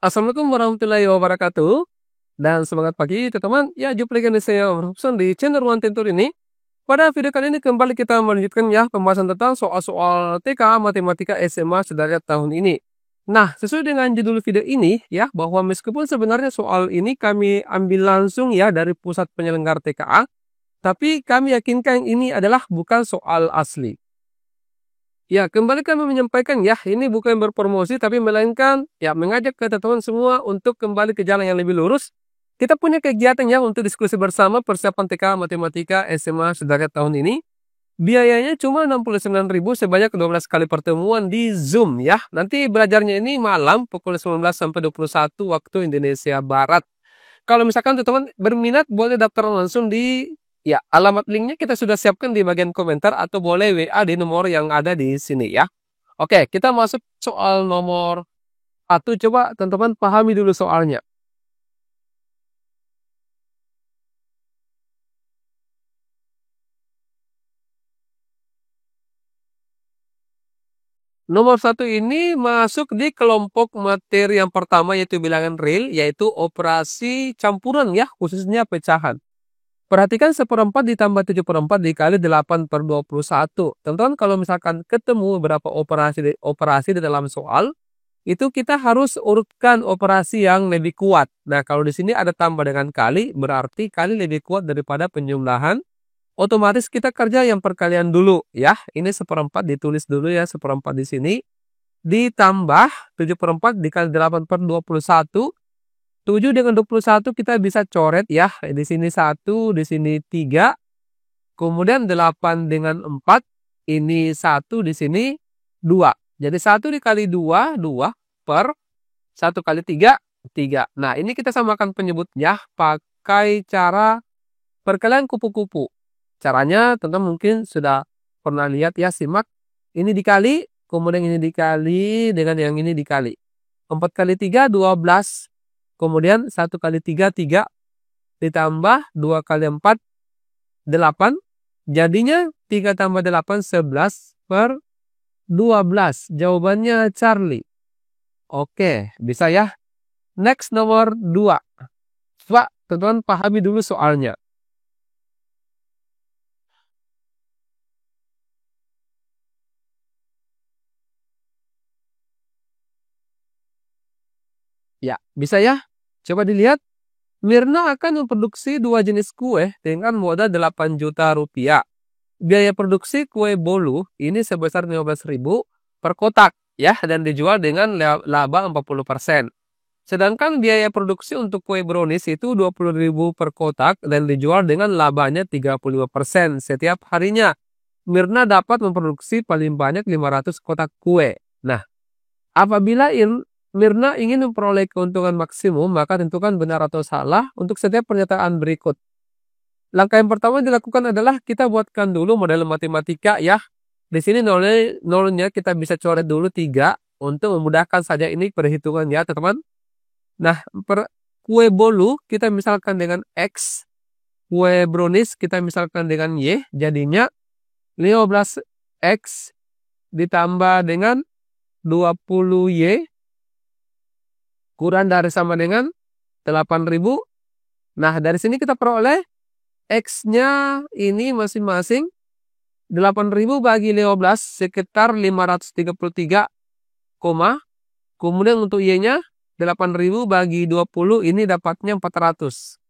Assalamualaikum warahmatullahi wabarakatuh. Dan semangat pagi teman-teman. Ya, jumpa lagi dengan saya Robson di channel Ruang Tentur ini. Pada video kali ini kembali kita melanjutkan ya pembahasan tentang soal-soal TK Matematika SMA Sederajat tahun ini. Nah, sesuai dengan judul video ini ya, bahwa meskipun sebenarnya soal ini kami ambil langsung ya dari pusat penyelenggara TKA, tapi kami yakinkan ini adalah bukan soal asli. Ya, kembali kami menyampaikan ya, ini bukan berpromosi tapi melainkan ya mengajak ke teman-teman semua untuk kembali ke jalan yang lebih lurus. Kita punya kegiatan ya untuk diskusi bersama persiapan TK Matematika SMA Sederajat tahun ini. Biayanya cuma 69.000 sebanyak 12 kali pertemuan di Zoom ya. Nanti belajarnya ini malam pukul 19 sampai 21 waktu Indonesia Barat. Kalau misalkan teman-teman berminat boleh daftar langsung di ya alamat linknya kita sudah siapkan di bagian komentar atau boleh WA di nomor yang ada di sini ya. Oke, kita masuk soal nomor 1. Coba teman-teman pahami dulu soalnya. Nomor 1 ini masuk di kelompok materi yang pertama yaitu bilangan real, yaitu operasi campuran ya, khususnya pecahan. Perhatikan 1/4 ditambah 7/4 dikali 8/21. Teman-teman kalau misalkan ketemu beberapa operasi di dalam soal, itu kita harus urutkan operasi yang lebih kuat. Nah, kalau di sini ada tambah dengan kali, berarti kali lebih kuat daripada penjumlahan. Otomatis kita kerja yang perkalian dulu ya. Ini 1/4 ditulis dulu ya, 1/4 di sini. Ditambah 7/4 dikali 8/21. 7 dengan 21 kita bisa coret ya. Di sini 1, di sini 3. Kemudian 8 dengan 4. Ini 1, di sini 2. Jadi 1 dikali 2, 2 per 1 kali 3, 3. Nah, ini kita samakan penyebutnya pakai cara perkalian kupu-kupu. Caranya teman-teman mungkin sudah pernah lihat ya, simak. Ini dikali, kemudian ini dikali dengan yang ini dikali. 4 kali 3, 12. Kemudian 1 kali 3, 3. Ditambah 2 kali 4, 8. Jadinya 3 tambah 8, 11 per 12. Jawabannya Charlie. Oke, bisa ya. Next nomor 2. Coba teman-teman pahami dulu soalnya. Ya, bisa ya. Coba dilihat. Mirna akan memproduksi 2 jenis kue dengan modal 8 juta rupiah. Biaya produksi kue bolu ini sebesar 15.000 per kotak ya, dan dijual dengan laba 40%. Sedangkan biaya produksi untuk kue brownies itu 20.000 per kotak dan dijual dengan labanya 35% setiap harinya. Mirna dapat memproduksi paling banyak 500 kotak kue. Nah, apabila Mirna ingin memperoleh keuntungan maksimum, maka tentukan benar atau salah untuk setiap pernyataan berikut. Langkah yang pertama yang dilakukan adalah kita buatkan dulu model matematika ya. Di sini nolnya kita bisa coret dulu 3 untuk memudahkan saja ini perhitungan ya teman-teman. Nah, kue bolu kita misalkan dengan X, kue brownies kita misalkan dengan Y, jadinya 15X ditambah dengan 20Y kurang dari sama dengan 8.000. Nah, dari sini kita peroleh X-nya ini masing-masing 8.000 bagi 15 sekitar 533, kemudian untuk Y-nya 8.000 bagi 20 ini dapatnya 400.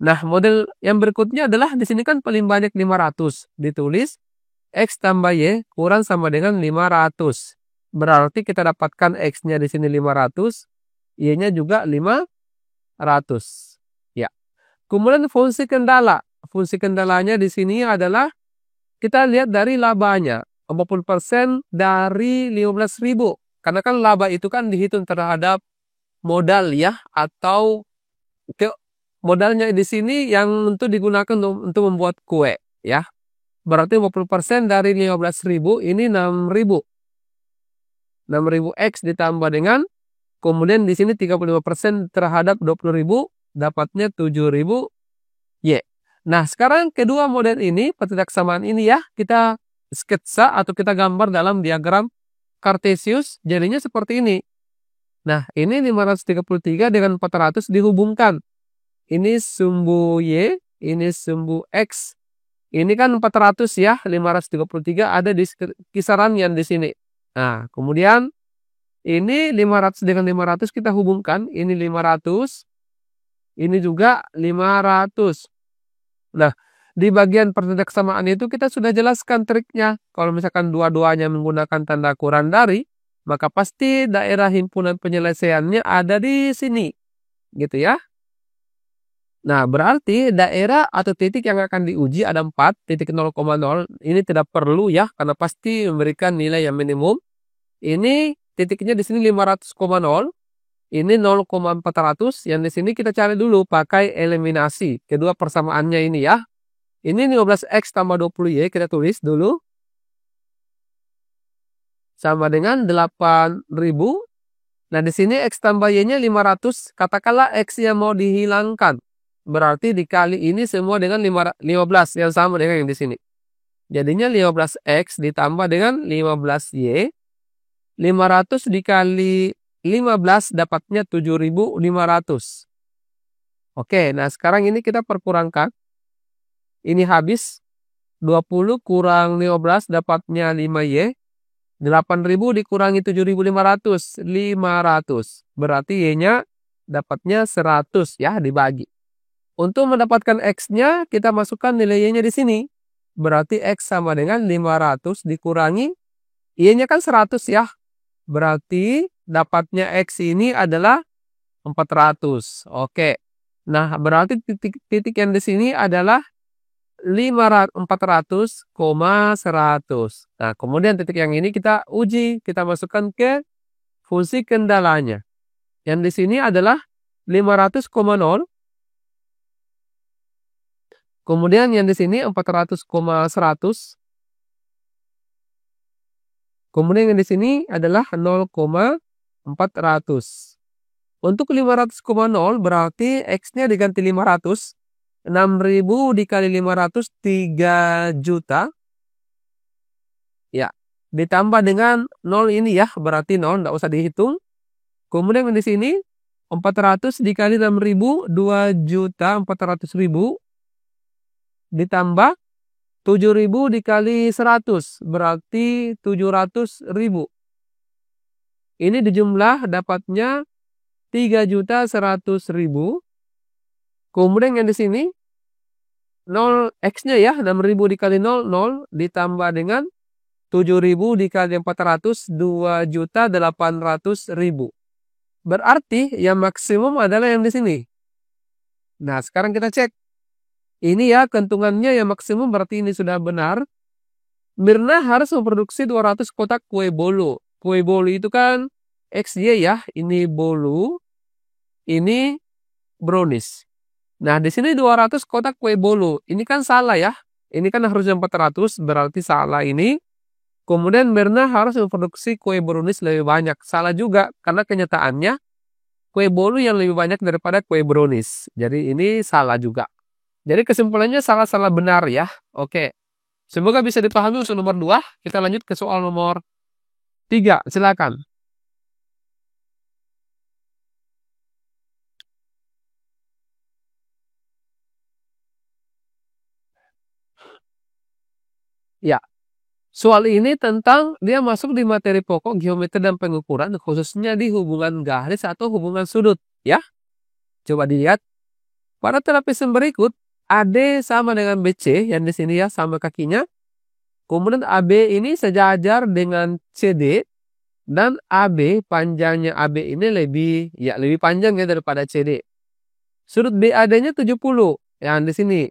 Nah, model yang berikutnya adalah di sini kan paling banyak 500. Ditulis X tambah Y kurang sama dengan 500. Berarti kita dapatkan X-nya di sini 500. Y-nya juga 500. Ya. Kemudian fungsi kendala. Fungsi kendalanya di sini adalah kita lihat dari labanya. 40% dari 15.000. Karena kan laba itu kan dihitung terhadap modal ya. Atau modalnya di sini yang untuk digunakan untuk membuat kue ya. Berarti 50% dari 15.000 ini 6.000. 6.000 X ditambah dengan kemudian di sini 35% terhadap 20.000 dapatnya 7.000 Y. Nah, sekarang kedua model ini, ketidaksamaan ini ya, kita sketsa atau kita gambar dalam diagram Cartesius, jadinya seperti ini. Nah, ini 533 dengan 400 dihubungkan. Ini sumbu Y, ini sumbu X. Ini kan 400 ya, 533 ada di kisaran yang di sini. Nah, kemudian ini 500 dengan 500 kita hubungkan, ini 500, ini juga 500. Nah, di bagian pertanda kesamaan itu kita sudah jelaskan triknya. Kalau misalkan dua-duanya menggunakan tanda kurang dari, maka pasti daerah himpunan penyelesaiannya ada di sini. Gitu ya. Nah, berarti daerah atau titik yang akan diuji ada 4, titik 0,0. Ini tidak perlu ya, karena pasti memberikan nilai yang minimum. Ini titiknya di sini 500,0. Ini 0,400. Yang di sini kita cari dulu pakai eliminasi. Kedua persamaannya ini ya. Ini 15X tambah 20Y, kita tulis dulu. Sama dengan 8.000. Nah, di sini X tambah Y-nya 500. Katakanlah X-nya mau dihilangkan. Berarti dikali ini semua dengan 15, yang sama dengan yang di sini. Jadinya 15X ditambah dengan 15Y. 500 dikali 15 dapatnya 7.500. Oke, nah sekarang ini kita perkurangkan. Ini habis 20 kurang 15 dapatnya 5Y. 8.000 dikurangi 7.500, 500. Berarti Y-nya dapatnya 100 ya, dibagi. Untuk mendapatkan X-nya kita masukkan nilai Y-nya di sini. Berarti X sama dengan 500 dikurangi Y-nya kan 100 ya. Berarti dapatnya X ini adalah 400. Oke. Nah, berarti titik yang di sini adalah 400,100. Nah, kemudian titik yang ini kita uji, kita masukkan ke fungsi kendalanya. Yang di sini adalah 500,0. Kemudian yang di sini 400,100. Kemudian yang di sini adalah 0,400. Untuk 500,0 berarti X-nya diganti 500. 6.000 dikali 500, 3 juta. Ya, ditambah dengan 0 ini ya, berarti 0, tidak usah dihitung. Kemudian di sini 400 dikali 6.000, 2.400.000. Ditambah 7.000 dikali 100, berarti 700.000. Ini dijumlah dapatnya 3.100.000. Kemudian yang di sini 0 X-nya ya, 6.000 dikali 0, 0. Ditambah dengan 7.000 dikali 400, 2.800.000. Berarti yang maksimum adalah yang di sini. Nah, sekarang kita cek. Ini ya, keuntungannya yang maksimum berarti ini sudah benar. Mirna harus memproduksi 200 kotak kue bolu. Kue bolu itu kan XY ya, ini bolu, ini brownies. Nah, di sini 200 kotak kue bolu. Ini kan salah ya. Ini kan harusnya 400, berarti salah ini. Kemudian Mirna harus memproduksi kue brownies lebih banyak. Salah juga, karena kenyataannya kue bolu yang lebih banyak daripada kue brownies. Jadi ini salah juga. Jadi kesimpulannya salah-salah benar ya. Oke. Semoga bisa dipahami usul nomor 2. Kita lanjut ke soal nomor 3. Silakan. Ya. Soal ini tentang dia masuk di materi pokok geometri dan pengukuran, khususnya di hubungan garis atau hubungan sudut. Ya. Coba dilihat. Pada trapezium berikut, AD sama dengan BC, yang di sini ya sama kakinya. Kemudian AB ini sejajar dengan CD, dan AB, panjangnya AB ini lebih panjang ya daripada CD. Sudut BAD-nya 70, yang di sini.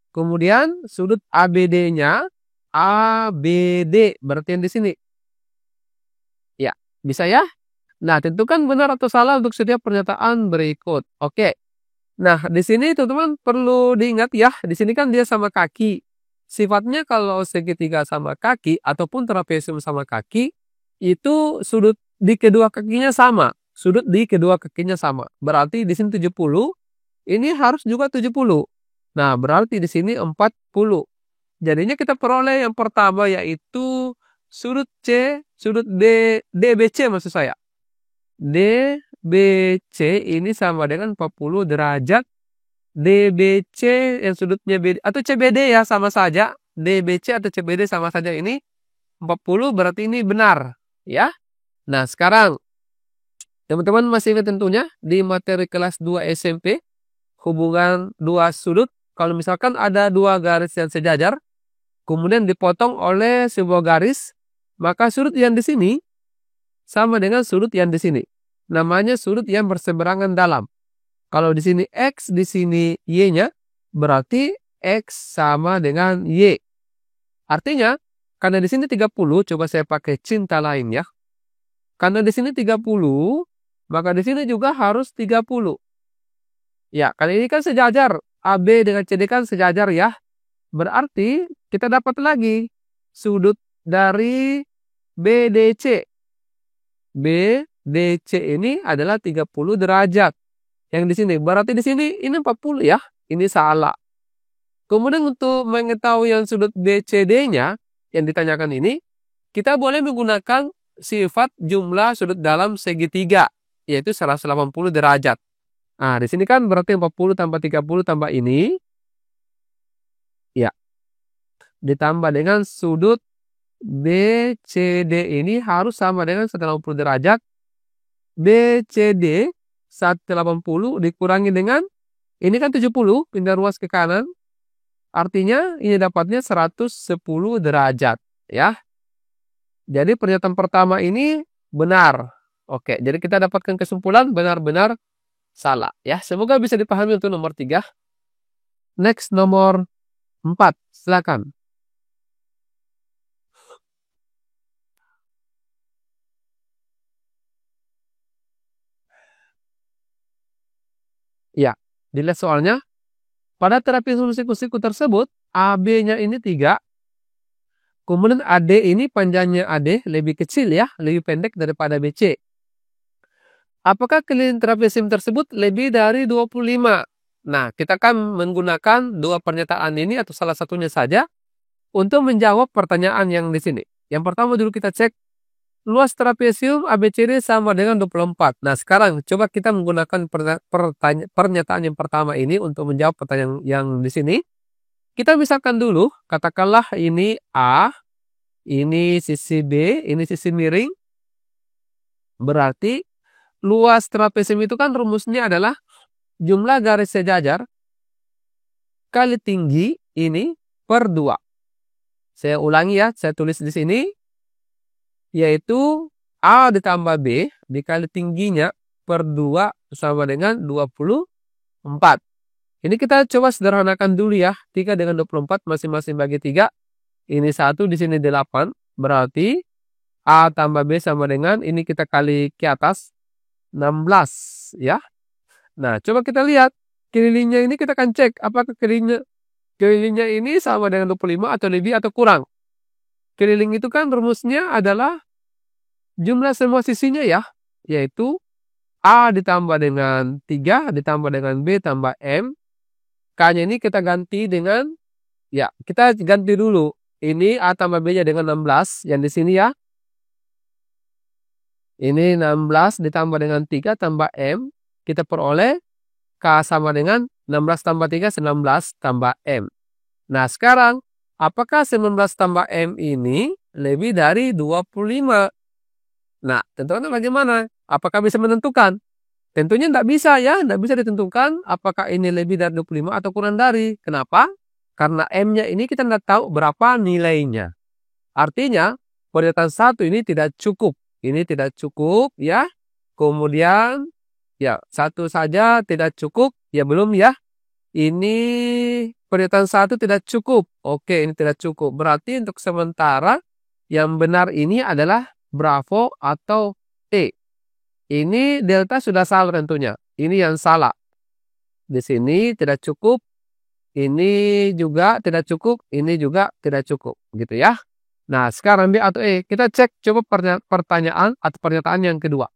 Kemudian sudut ABD-nya ABD, berarti yang di sini. Ya, bisa ya? Nah, tentukan benar atau salah untuk setiap pernyataan berikut. Oke. Nah, di sini teman-teman perlu diingat ya, di sini kan dia sama kaki. Sifatnya kalau segitiga sama kaki ataupun trapezium sama kaki, itu sudut di kedua kakinya sama. Sudut di kedua kakinya sama. Berarti di sini 70, ini harus juga 70. Nah, berarti di sini 40. Jadinya kita peroleh yang pertama yaitu sudut C, sudut D, DBC maksud saya. DBC ini sama dengan 40 derajat. DBC yang sudutnya BD atau CBD ya sama saja. DBC atau CBD sama saja ini 40 berarti ini benar ya. Nah, sekarang teman-teman masih ingat tentunya di materi kelas 2 SMP hubungan dua sudut kalau misalkan ada dua garis yang sejajar kemudian dipotong oleh sebuah garis, maka sudut yang di sini sama dengan sudut yang di sini. Namanya sudut yang berseberangan dalam. Kalau di sini X, di sini Y-nya, berarti X sama dengan Y. Artinya, karena di sini 30, coba saya pakai cinta lain ya. Karena di sini 30, maka di sini juga harus 30. Ya, kali ini kan sejajar. AB dengan CD kan sejajar ya. Berarti kita dapat lagi sudut dari BDC. BDC ini adalah 30 derajat. Yang di sini. Berarti di sini ini 40 ya. Ini salah. Kemudian untuk mengetahui yang sudut BCD-nya yang ditanyakan ini, kita boleh menggunakan sifat jumlah sudut dalam segitiga, yaitu 180 derajat. Nah, di sini kan berarti 40 tambah 30 tambah ini, ya, ditambah dengan sudut BCD ini harus sama dengan 180 derajat. BCD 180 dikurangi dengan, ini kan 70, pindah ruas ke kanan. Artinya ini dapatnya 110 derajat. Ya. Jadi pernyataan pertama ini benar. Oke, jadi kita dapatkan kesimpulan benar-benar salah. Ya, semoga bisa dipahami untuk nomor 3. Next, nomor 4. Silakan. Ya, dilihat soalnya. Pada terapi siku-siku tersebut, AB-nya ini 3. Kemudian AD ini panjangnya AD lebih kecil ya, lebih pendek daripada BC. Apakah keliling trapezium tersebut lebih dari 25? Nah, kita akan menggunakan dua pernyataan ini atau salah satunya saja untuk menjawab pertanyaan yang di sini. Yang pertama dulu kita cek luas trapezium ABCD sama dengan 24. Nah, sekarang coba kita menggunakan pernyataan yang pertama ini untuk menjawab pertanyaan yang di sini. Kita misalkan dulu, katakanlah ini A, ini sisi B, ini sisi miring. Berarti luas trapezium itu kan rumusnya adalah jumlah garis sejajar kali tinggi ini per 2. Saya ulangi ya, saya tulis di sini. Yaitu A ditambah B dikali tingginya per 2 sama dengan 24. Ini kita coba sederhanakan dulu ya. 3 dengan 24 masing-masing bagi 3. Ini 1, di sini 8. Berarti A tambah B sama dengan, ini kita kali ke atas, 16 ya. Nah, coba kita lihat. Kelilingnya ini kita akan cek. Apakah kelilingnya ini sama dengan 25 atau lebih atau kurang. Keliling itu kan rumusnya adalah jumlah semua sisinya ya. Yaitu A ditambah dengan 3 ditambah dengan B tambah M. K-nya ini kita ganti dengan, ya kita ganti dulu. Ini A tambah B-nya dengan 16 yang di sini ya. Ini 16 ditambah dengan 3 tambah M. Kita peroleh K sama dengan 16 tambah 3, 19 tambah M. Nah sekarang, apakah 19 tambah M ini lebih dari 25? Nah, tentunya bagaimana? Apakah bisa menentukan? Tentunya tidak bisa ya, tidak bisa ditentukan apakah ini lebih dari 25 atau kurang dari. Kenapa? Karena M-nya ini kita tidak tahu berapa nilainya. Artinya, pernyataan 1 ini tidak cukup. Ini tidak cukup ya. Kemudian, ya 1 saja tidak cukup. Ya belum ya. Ini pernyataan 1 tidak cukup. Oke, ini tidak cukup. Berarti untuk sementara yang benar ini adalah Bravo atau E. Ini delta sudah salah tentunya. Ini yang salah. Di sini tidak cukup. Ini juga tidak cukup. Ini juga tidak cukup. Gitu ya. Nah, sekarang B atau E. Kita cek coba pertanyaan atau pernyataan yang kedua.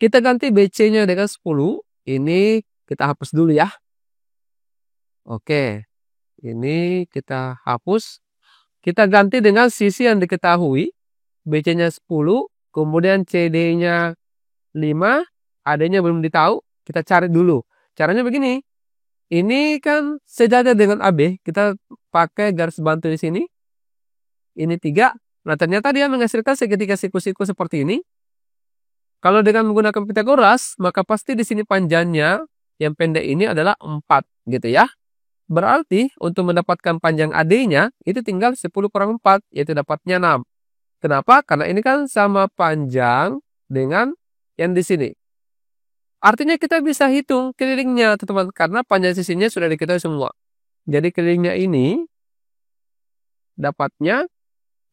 Kita ganti BC-nya dengan 10. Ini kita hapus dulu ya. Oke. Ini kita hapus. Kita ganti dengan sisi yang diketahui. BC-nya 10. Kemudian CD-nya 5, AD-nya belum ditahu, kita cari dulu. Caranya begini, ini kan sejajar dengan AB, kita pakai garis bantu di sini. Ini 3. Nah, ternyata dia menghasilkan segitiga siku-siku seperti ini. Kalau dengan menggunakan Pythagoras, maka pasti di sini panjangnya yang pendek ini adalah 4, gitu ya. Berarti untuk mendapatkan panjang AD-nya itu tinggal 10 kurang 4, yaitu dapatnya 6. Kenapa? Karena ini kan sama panjang dengan yang di sini. Artinya kita bisa hitung kelilingnya, teman-teman, karena panjang sisinya sudah diketahui semua. Jadi kelilingnya ini dapatnya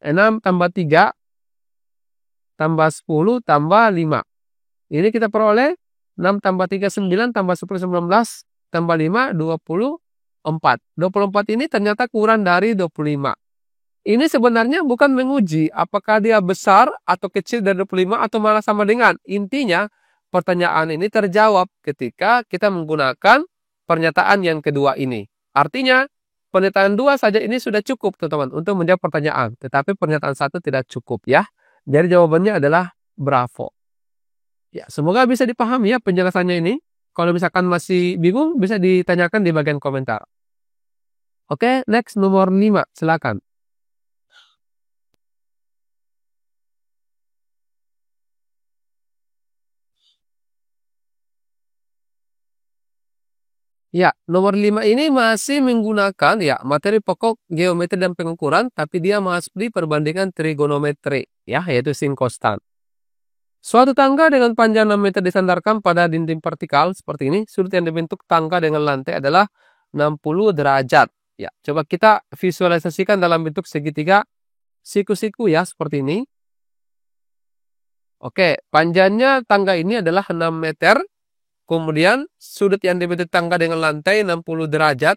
6 tambah 3 tambah 10 tambah 5. Ini kita peroleh 6 tambah 3 9 tambah 10 19 tambah 5 24. 24 ini ternyata kurang dari 25. Ini sebenarnya bukan menguji apakah dia besar atau kecil dari 25 atau malah sama dengan. Intinya pertanyaan ini terjawab ketika kita menggunakan pernyataan yang kedua ini. Artinya pernyataan 2 saja ini sudah cukup, teman-teman, untuk menjawab pertanyaan. Tetapi pernyataan 1 tidak cukup ya. Jadi jawabannya adalah bravo. Ya, semoga bisa dipahami ya penjelasannya ini. Kalau misalkan masih bingung bisa ditanyakan di bagian komentar. Oke, next nomor 5, silakan. Ya, nomor 5 ini masih menggunakan ya materi pokok geometri dan pengukuran, tapi dia masuk di perbandingan trigonometri, ya, yaitu sin kostan. Suatu tangga dengan panjang 6 meter disandarkan pada dinding vertikal seperti ini. Sudut yang dibentuk tangga dengan lantai adalah 60 derajat. Ya, coba kita visualisasikan dalam bentuk segitiga siku-siku ya, seperti ini. Oke, panjangnya tangga ini adalah 6 meter. Kemudian sudut yang dibentuk tangga dengan lantai 60 derajat.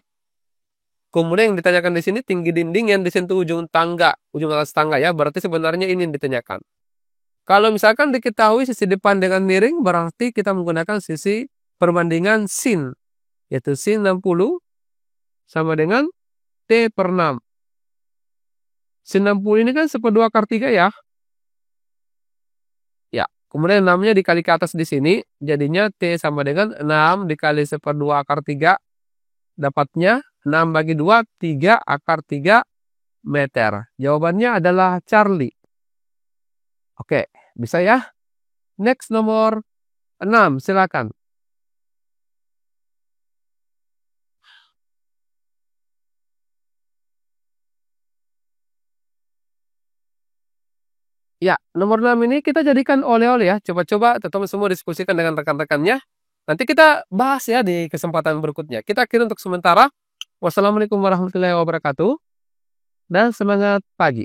Kemudian yang ditanyakan di sini tinggi dinding yang disentuh ujung tangga, ujung atas tangga ya. Berarti sebenarnya ini yang ditanyakan. Kalau misalkan diketahui sisi depan dengan miring, berarti kita menggunakan sisi perbandingan sin. Yaitu sin 60 sama dengan T per 6. Sin 60 ini kan 1/2 akar 3 ya. Ya, kemudian 6-nya dikali ke atas di sini, jadinya T sama dengan 6 dikali 1/2 akar 3, dapatnya 6 bagi 2, 3 akar 3 meter. Jawabannya adalah Charlie. Oke, bisa ya? Next nomor 6, silakan. Ya, nomor 6 ini kita jadikan oleh-oleh ya. Coba-coba teman-teman semua diskusikan dengan rekan-rekannya. Nanti kita bahas ya di kesempatan berikutnya. Kita akhiri untuk sementara. Wassalamualaikum warahmatullahi wabarakatuh. Dan semangat pagi.